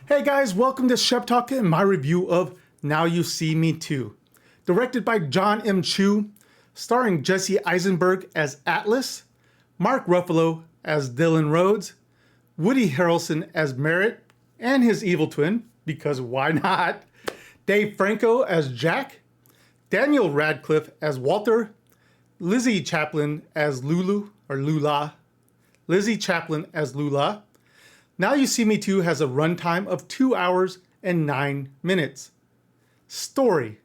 Hey guys, welcome to Shep Talk and my review of Now You See Me Too. Directed by John M. Chu, starring Jesse Eisenberg as Atlas, Mark Ruffalo as Dylan Rhodes, Woody Harrelson as Merritt and his evil twin, because why not, Dave Franco as Jack, Daniel Radcliffe as Walter, Lizzie Chaplin as Lulu, or Lula, Lizzie Chaplin as Lula. Now You See Me Too has a runtime of 2 hours and 9 minutes. Story.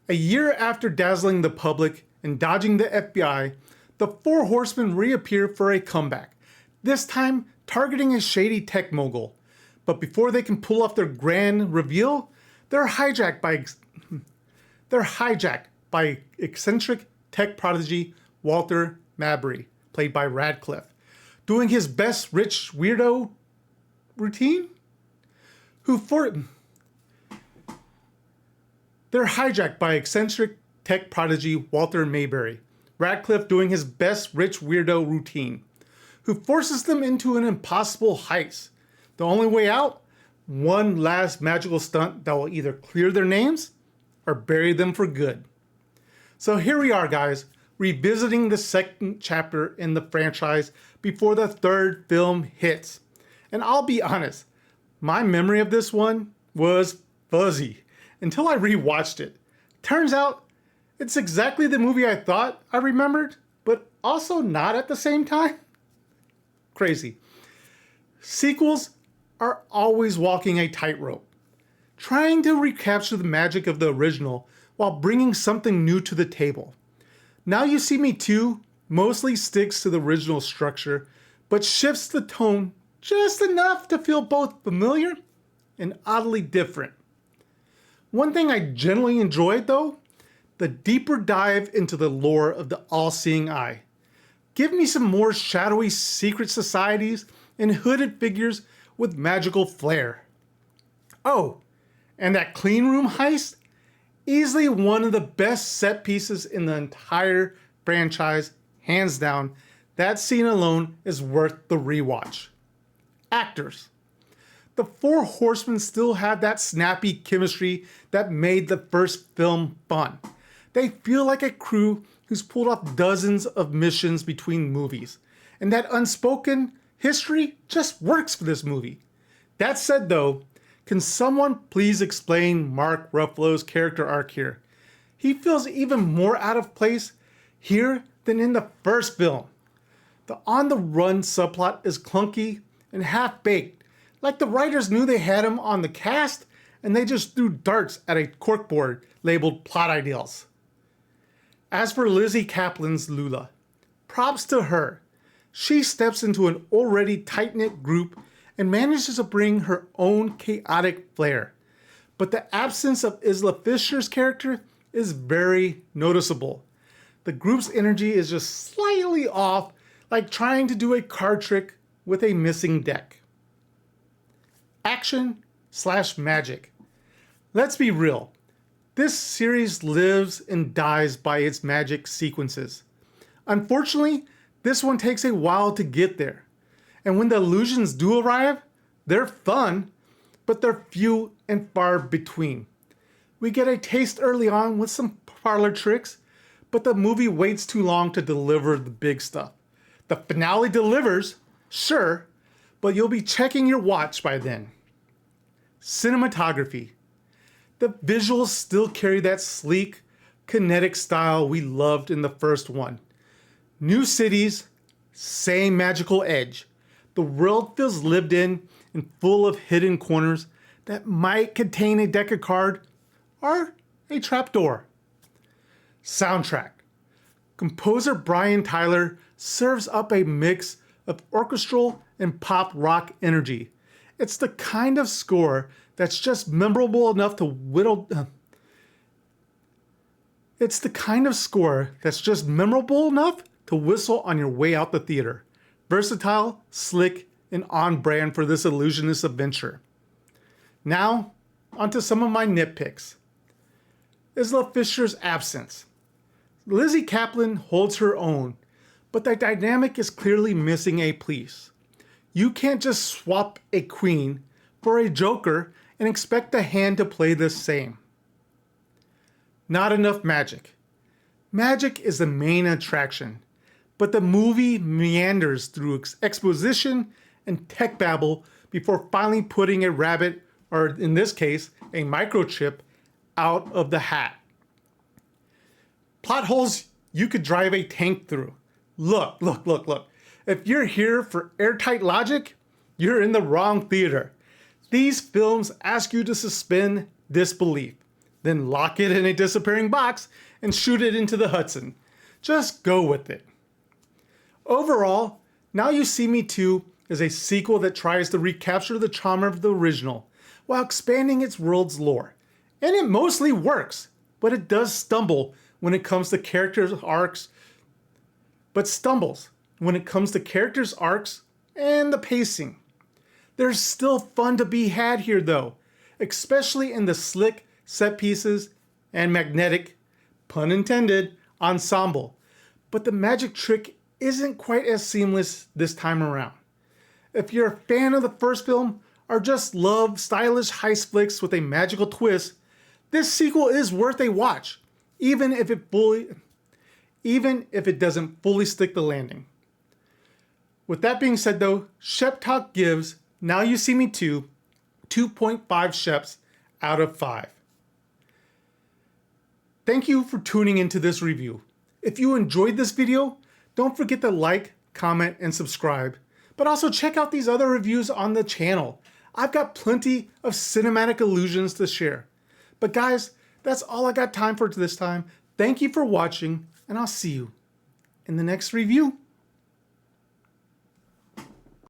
A year after dazzling the public and dodging the FBI, the four horsemen reappear for a comeback, this time targeting a shady tech mogul. But before they can pull off their grand reveal, they're hijacked by eccentric tech prodigy Walter Mabry, played by Radcliffe, doing his best rich weirdo routine? They're hijacked by eccentric tech prodigy Walter Mayberry, Radcliffe doing his best rich weirdo routine, who forces them into an impossible heist. The only way out? One last magical stunt that will either clear their names or bury them for good. So here we are, guys, revisiting the second chapter in the franchise before the third film hits. And I'll be honest, my memory of this one was fuzzy until I rewatched it. Turns out, it's exactly the movie I thought I remembered, but also not at the same time. Crazy. Sequels are always walking a tightrope, trying to recapture the magic of the original while bringing something new to the table. Now You See Me Too mostly sticks to the original structure, but shifts the tone just enough to feel both familiar and oddly different. One thing I generally enjoyed, though, the deeper dive into the lore of the all-seeing eye. Give me some more shadowy secret societies and hooded figures with magical flair. Oh, and that clean room heist? Easily one of the best set pieces in the entire franchise, hands down. That scene alone is worth the rewatch. Actors. The four horsemen still have that snappy chemistry that made the first film fun. They feel like a crew who's pulled off dozens of missions between movies. And that unspoken history just works for this movie. That said though, can someone please explain Mark Ruffalo's character arc here? He feels even more out of place here than in the first film. The on-the-run subplot is clunky and half-baked, like the writers knew they had him on the cast and they just threw darts at a corkboard labeled plot ideals. As for Lizzie Kaplan's Lula, props to her. She steps into an already tight-knit group and manages to bring her own chaotic flair. But the absence of Isla Fisher's character is very noticeable. The group's energy is just slightly off, like trying to do a card trick with a missing deck. Action/magic. Let's be real. This series lives and dies by its magic sequences. Unfortunately, this one takes a while to get there. And when the illusions do arrive, they're fun, but they're few and far between. We get a taste early on with some parlor tricks, but the movie waits too long to deliver the big stuff. The finale delivers, sure, but you'll be checking your watch by then. Cinematography. The visuals still carry that sleek, kinetic style we loved in the first one. New cities, same magical edge. The world feels lived in and full of hidden corners that might contain a deck of cards or a trapdoor. Soundtrack. Composer Brian Tyler serves up a mix of orchestral and pop rock energy. It's the kind of score that's just memorable enough to whistle on your way out the theater. Versatile, slick, and on brand for this illusionist adventure. Now, onto some of my nitpicks. Isla Fisher's absence. Lizzie Kaplan holds her own, but the dynamic is clearly missing a piece. You can't just swap a queen for a joker and expect the hand to play the same. Not enough magic. Magic is the main attraction, but the movie meanders through exposition and tech babble before finally putting a rabbit, or in this case, a microchip, out of the hat. Plot holes you could drive a tank through. Look. If you're here for airtight logic, you're in the wrong theater. These films ask you to suspend disbelief, then lock it in a disappearing box and shoot it into the Hudson. Just go with it. Overall, Now You See Me 2 is a sequel that tries to recapture the charm of the original while expanding its world's lore. And it mostly works, but it does stumble when it comes to characters' arcs, and the pacing. There's still fun to be had here though, especially in the slick set pieces and magnetic, pun intended, ensemble. But the magic trick isn't quite as seamless this time around. If you're a fan of the first film or just love stylish heist flicks with a magical twist, this sequel is worth a watch, even if it doesn't fully stick the landing. With that being said though, Shep Talk gives Now You See Me 2 2.5 Sheps out of 5. Thank you for tuning into this review. If you enjoyed this video, don't forget to like, comment, and subscribe. But also check out these other reviews on the channel. I've got plenty of cinematic illusions to share. But guys, that's all I got time for this time. Thank you for watching, and I'll see you in the next review.